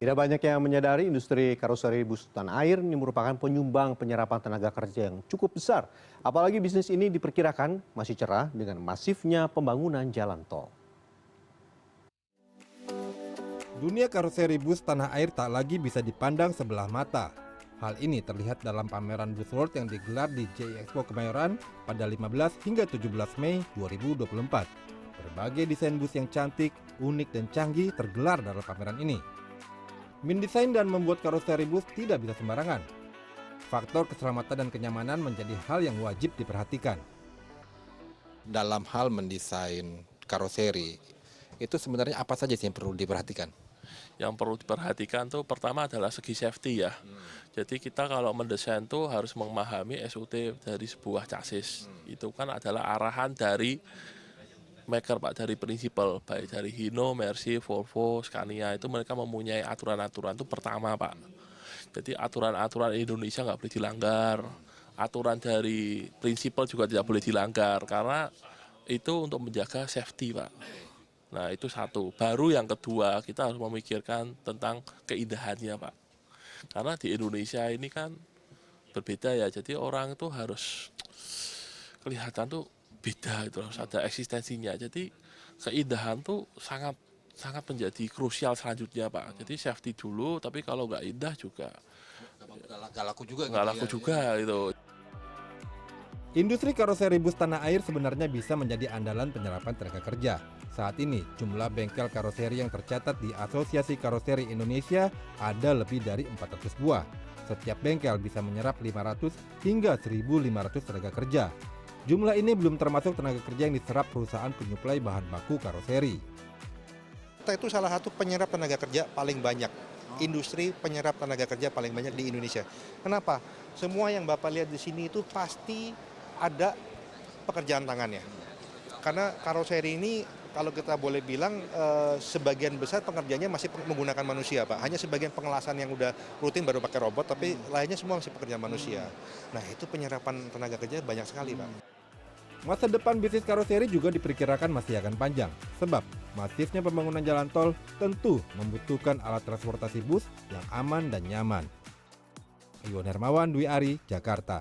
Tidak banyak yang menyadari industri karoseri bus tanah air ini merupakan penyumbang penyerapan tenaga kerja yang cukup besar. Apalagi bisnis ini diperkirakan masih cerah dengan masifnya pembangunan jalan tol. Dunia karoseri bus tanah air tak lagi bisa dipandang sebelah mata. Hal ini terlihat dalam pameran Bus World yang digelar di JI Expo Kemayoran pada 15 hingga 17 Mei 2024. Berbagai desain bus yang cantik, unik, dan canggih tergelar dalam pameran ini. Mendesain dan membuat karoseri bus tidak bisa sembarangan. Faktor keselamatan dan kenyamanan menjadi hal yang wajib diperhatikan. Dalam hal mendesain karoseri, itu sebenarnya apa saja sih yang perlu diperhatikan? Yang perlu diperhatikan tuh pertama adalah segi safety ya. Jadi kita kalau mendesain tuh harus memahami SOT dari sebuah chassis. Itu kan adalah arahan dari maker Pak, dari prinsipal, baik dari Hino, Mercy, Volvo, Scania, itu mereka mempunyai aturan-aturan itu pertama Pak. Jadi aturan-aturan Indonesia nggak boleh dilanggar, aturan dari prinsipal juga tidak boleh dilanggar, karena itu untuk menjaga safety Pak. Nah itu satu. Baru yang kedua kita harus memikirkan tentang keindahannya Pak. Karena di Indonesia ini kan berbeda ya, jadi orang itu harus kelihatan tuh beda, itu harus ada eksistensinya. Jadi keindahan tuh sangat menjadi krusial selanjutnya Pak. Jadi safety dulu, tapi kalau nggak indah juga Gak laku juga. nggak laku juga gitu. Industri karoseri bus tanah air sebenarnya bisa menjadi andalan penyerapan tenaga kerja. Saat ini, jumlah bengkel karoseri yang tercatat di Asosiasi Karoseri Indonesia ada lebih dari 400 buah. Setiap bengkel bisa menyerap 500 hingga 1.500 tenaga kerja. Jumlah ini belum termasuk tenaga kerja yang diserap perusahaan penyuplai bahan baku karoseri. Kita itu salah satu penyerap tenaga kerja paling banyak. Industri penyerap tenaga kerja paling banyak di Indonesia. Kenapa? Semua yang Bapak lihat di sini itu pasti ada pekerjaan tangannya. Karena karoseri ini kalau kita boleh bilang sebagian besar pengerjanya masih menggunakan manusia Pak. Hanya sebagian pengelasan yang udah rutin baru pakai robot, tapi lainnya semua masih pekerjaan manusia. Nah itu penyerapan tenaga kerja banyak sekali Pak. Masa depan bisnis karoseri juga diperkirakan masih akan panjang, sebab masifnya pembangunan jalan tol tentu membutuhkan alat transportasi bus yang aman dan nyaman. Iwan Hermawan, Dwi Ari, Jakarta.